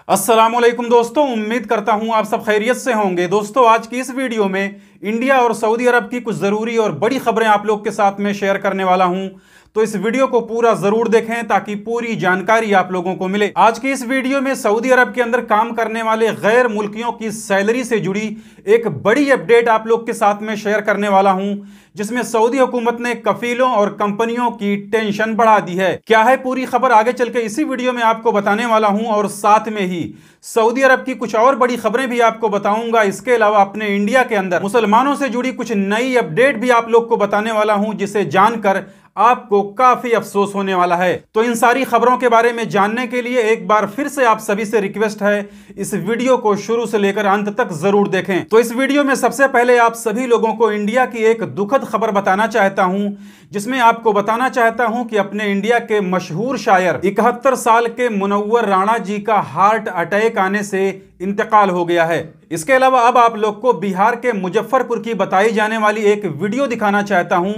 अस्सलामुअलैकुम दोस्तों, उम्मीद करता हूं आप सब खैरियत से होंगे। दोस्तों, आज की इस वीडियो में इंडिया और सऊदी अरब की कुछ ज़रूरी और बड़ी खबरें आप लोग के साथ में शेयर करने वाला हूं, तो इस वीडियो को पूरा ज़रूर देखें ताकि पूरी जानकारी आप लोगों को मिले। आज की इस वीडियो में सऊदी अरब के अंदर काम करने वाले गैर मुल्कियों की सैलरी से जुड़ी एक बड़ी अपडेट आप लोग के साथ में शेयर करने वाला हूं, जिसमें सऊदी हुकूमत ने कफीलों और कंपनियों की टेंशन बढ़ा दी है। क्या है पूरी खबर, आगे चल के इसी वीडियो में आपको बताने वाला हूं और साथ में ही सऊदी अरब की कुछ और बड़ी खबरें भी आपको बताऊंगा। इसके अलावा अपने इंडिया के अंदर मुसलमानों से जुड़ी कुछ नई अपडेट भी आप लोग को बताने वाला हूं, जिसे जानकर आपको काफी अफसोस होने वाला है। तो इन सारी खबरों के बारे में जानने के लिए एक बार फिर से आप सभी से रिक्वेस्ट है, इस वीडियो को शुरू से लेकर अंत तक जरूर देखें। तो इस वीडियो में सबसे पहले आप सभी लोगों को इंडिया की एक दुखद खबर बताना चाहता हूं, जिसमें आपको बताना चाहता हूं कि अपने इंडिया के मशहूर शायर 71 साल के मुनव्वर राणा जी का हार्ट अटैक आने से इंतकाल हो गया है। इसके अलावा अब आप लोग को बिहार के मुजफ्फरपुर की बताई जाने वाली एक वीडियो दिखाना चाहता हूं,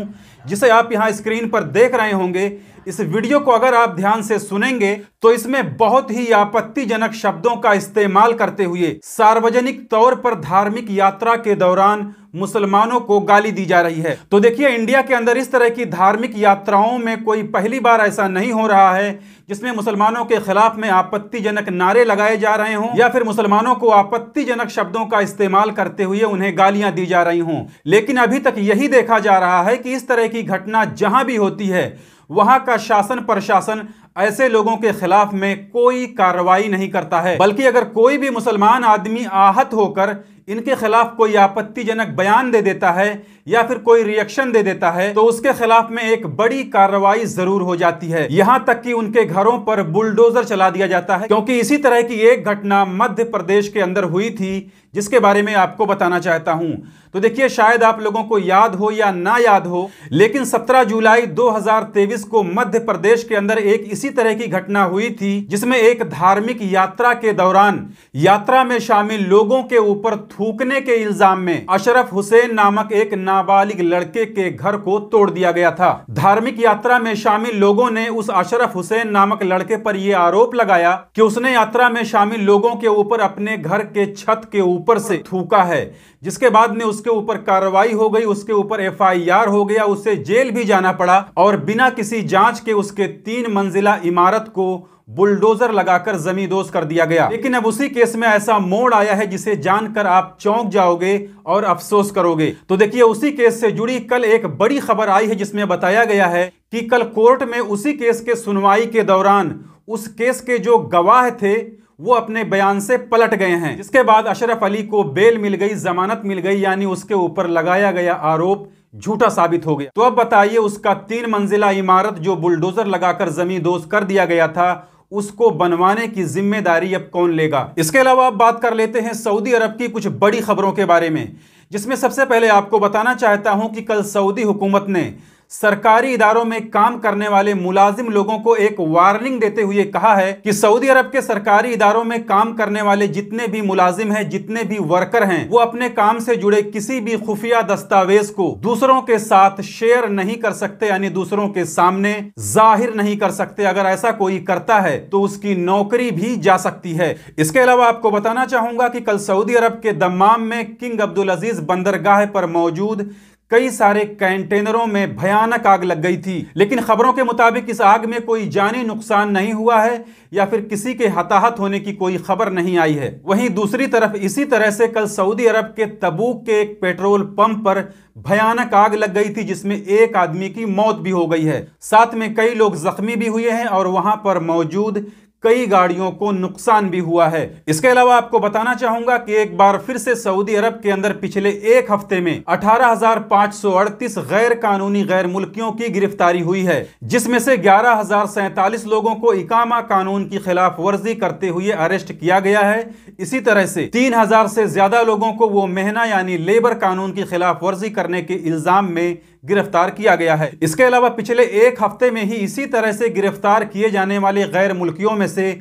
जिसे आप यहां स्क्रीन पर देख रहे होंगे। इस वीडियो को अगर आप ध्यान से सुनेंगे तो इसमें बहुत ही आपत्तिजनक शब्दों का इस्तेमाल करते हुए सार्वजनिक तौर पर धार्मिक यात्रा के दौरान मुसलमानों को गाली दी जा रही है। तो देखिए, इंडिया के अंदर इस तरह की धार्मिक यात्राओं में कोई पहली बार ऐसा नहीं हो रहा है जिसमें मुसलमानों के खिलाफ में आपत्तिजनक नारे लगाए जा रहे हों या फिर मुसलमानों को आपत्तिजनक शब्दों का इस्तेमाल करते हुए उन्हें गालियां दी जा रही हों। लेकिन अभी तक यही देखा जा रहा है कि इस तरह की घटना जहां भी होती है, वहां का शासन प्रशासन ऐसे लोगों के खिलाफ में कोई कार्रवाई नहीं करता है, बल्कि अगर कोई भी मुसलमान आदमी आहत होकर इनके खिलाफ कोई आपत्तिजनक बयान दे देता है या फिर कोई रिएक्शन दे देता है, तो उसके खिलाफ में एक बड़ी कार्रवाई जरूर हो जाती है। यहां तक कि उनके घरों पर बुलडोजर चला दिया जाता है, क्योंकि इसी तरह की एक घटना मध्य प्रदेश के अंदर हुई थी, जिसके बारे में आपको बताना चाहता हूं। तो देखिए, शायद आप लोगों को याद हो या ना याद हो, लेकिन 17 जुलाई 2023 को मध्य प्रदेश के अंदर एक इसी तरह की घटना हुई थी, जिसमें एक धार्मिक यात्रा के दौरान यात्रा में शामिल लोगों के ऊपर थूकने के इल्जाम में अशरफ हुसैन नामक एक नाबालिग लड़के के घर को तोड़ दिया गया था। धार्मिक यात्रा में शामिल लोगों ने उस अशरफ हुसैन नामक लड़के पर यह आरोप लगाया कि उसने यात्रा में शामिल लोगों के ऊपर अपने घर के छत के ऊपर से थूका है, जिसके बाद में उसके ऊपर कार्रवाई हो गई, उसके ऊपर FIR हो गया, उसे जेल भी जाना पड़ा और बिना किसी जांच के उसके 3 मंजिला इमारत को बुलडोजर लगाकर जमींदोज कर दिया गया। लेकिन अब उसी केस में ऐसा मोड़ आया है जिसे जानकर आप चौंक जाओगे और अफसोस करोगे। तो देखिए, उसी केस से जुड़ी कल एक बड़ी खबर आई है, जिसमें बताया गया है कि कल कोर्ट में उसी केस के सुनवाई के दौरान उस केस के जो गवाह थे वो अपने बयान से पलट गए हैं, जिसके बाद अशरफ अली को बेल मिल गई, जमानत मिल गई, यानी उसके ऊपर लगाया गया आरोप झूठा साबित हो गया। तो अब बताइए, उसका 3 मंजिला इमारत जो बुलडोजर लगाकर जमींदोज कर दिया गया था, उसको बनवाने की जिम्मेदारी अब कौन लेगा? इसके अलावा अब बात कर लेते हैं सऊदी अरब की कुछ बड़ी खबरों के बारे में, जिसमें सबसे पहले आपको बताना चाहता हूं कि कल सऊदी हुकूमत ने सरकारी इदारों में काम करने वाले मुलाजिम लोगों को एक वार्निंग देते हुए कहा है कि सऊदी अरब के सरकारी इदारों में काम करने वाले जितने भी मुलाजिम हैं, जितने भी वर्कर हैं, वो अपने काम से जुड़े किसी भी खुफिया दस्तावेज को दूसरों के साथ शेयर नहीं कर सकते, यानी दूसरों के सामने जाहिर नहीं कर सकते। अगर ऐसा कोई करता है तो उसकी नौकरी भी जा सकती है। इसके अलावा आपको बताना चाहूंगा कि कल सऊदी अरब के दम्माम में किंग अब्दुल अजीज बंदरगाह पर मौजूद कई सारे कंटेनरों में भयानक आग लग गई थी, लेकिन खबरों के मुताबिक इस आग में कोई जानी नुकसान नहीं हुआ है या फिर किसी के हताहत होने की कोई खबर नहीं आई है। वहीं दूसरी तरफ इसी तरह से कल सऊदी अरब के तबूक के एक पेट्रोल पंप पर भयानक आग लग गई थी, जिसमें एक आदमी की मौत भी हो गई है, साथ में कई लोग जख्मी भी हुए हैं और वहां पर मौजूद कई गाड़ियों को नुकसान भी हुआ है। इसके अलावा आपको बताना चाहूंगा कि एक बार फिर से सऊदी अरब के अंदर पिछले एक हफ्ते में 18,538 गैर कानूनी गैर मुल्कियों की गिरफ्तारी हुई है, जिसमें से 11,047 लोगों को इकामा कानून की खिलाफ वर्जी करते हुए अरेस्ट किया गया है। इसी तरह से 3,000 से ज्यादा लोगों को वो मेहना यानी लेबर कानून की खिलाफ वर्जी करने के इल्जाम में गिरफ्तार किया गया है। इसके अलावा पिछले एक हफ्ते में ही इसी तरह से गिरफ्तार किए जाने वाले गैर मुल्कियों में से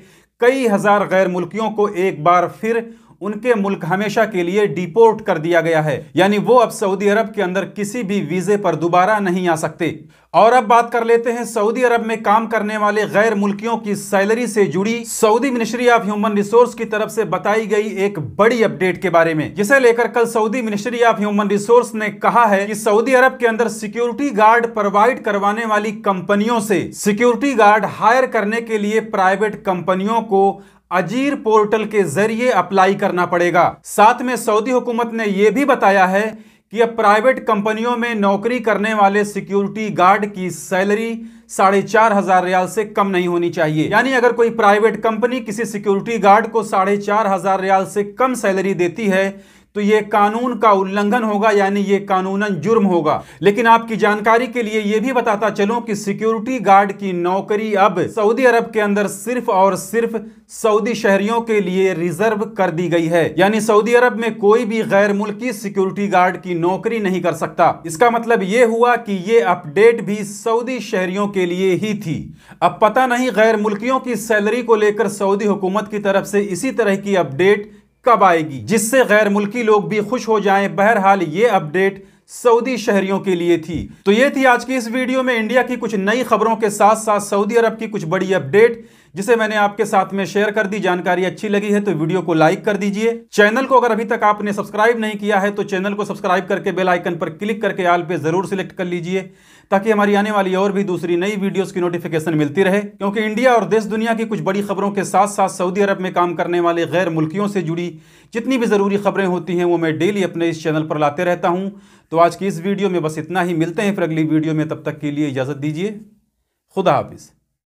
कई हजार गैर मुल्कियों को एक बार फिर उनके मुल्क हमेशा के लिए डिपोर्ट कर दिया गया है, यानी वो अब सऊदी अरब के अंदर किसी भी वीजे पर दोबारा नहीं आ सकते। और अब बात कर लेते हैं सऊदी अरब में काम करने वाले गैर मुल्कियों की सैलरी से जुड़ी Saudi ministry of human resource की तरफ से बताई गई एक बड़ी अपडेट के बारे में, जिसे लेकर कल Saudi ministry of human resource ने कहा है कि सऊदी अरब के अंदर सिक्योरिटी गार्ड प्रोवाइड करवाने वाली कंपनियों से सिक्योरिटी गार्ड हायर करने के लिए प्राइवेट कंपनियों को अजीर पोर्टल के जरिए अप्लाई करना पड़ेगा। साथ में सऊदी हुकूमत ने यह भी बताया है कि अब प्राइवेट कंपनियों में नौकरी करने वाले सिक्योरिटी गार्ड की सैलरी 4,500 रियाल से कम नहीं होनी चाहिए। यानी अगर कोई प्राइवेट कंपनी किसी सिक्योरिटी गार्ड को 4,500 रियाल से कम सैलरी देती है तो यह कानून का उल्लंघन होगा, यानी यह कानूनन जुर्म होगा। लेकिन आपकी जानकारी के लिए यह भी बताता चलूं कि सिक्योरिटी गार्ड की नौकरी अब सऊदी अरब के अंदर सिर्फ और सिर्फ सऊदी शहरियों के लिए रिजर्व कर दी गई है, यानी सऊदी अरब में कोई भी गैर मुल्की सिक्योरिटी गार्ड की नौकरी नहीं कर सकता। इसका मतलब यह हुआ कि यह अपडेट भी सऊदी शहरियों के लिए ही थी। अब पता नहीं गैर मुल्कियों की सैलरी को लेकर सऊदी हुकूमत की तरफ से इसी तरह की अपडेट कब आएगी जिससे गैर मुल्की लोग भी खुश हो जाएं। बहरहाल ये अपडेट सऊदी शहरियों के लिए थी। तो ये थी आज की इस वीडियो में इंडिया की कुछ नई खबरों के साथ साथ सऊदी अरब की कुछ बड़ी अपडेट, जिसे मैंने आपके साथ में शेयर कर दी। जानकारी अच्छी लगी है तो वीडियो को लाइक कर दीजिए। चैनल को अगर अभी तक आपने सब्सक्राइब नहीं किया है तो चैनल को सब्सक्राइब करके बेल आइकन पर क्लिक करके ऑल पे जरूर सिलेक्ट कर लीजिए, ताकि हमारी आने वाली और भी दूसरी नई वीडियोस की नोटिफिकेशन मिलती रहे। क्योंकि इंडिया और देश दुनिया की कुछ बड़ी खबरों के साथ साथ सऊदी अरब में काम करने वाले गैर मुल्कियों से जुड़ी जितनी भी ज़रूरी खबरें होती हैं वो मैं डेली अपने इस चैनल पर लाते रहता हूं। तो आज की इस वीडियो में बस इतना ही। मिलते हैं फिर अगली वीडियो में, तब तक के लिए इजाज़त दीजिए। खुदा हाफिज़।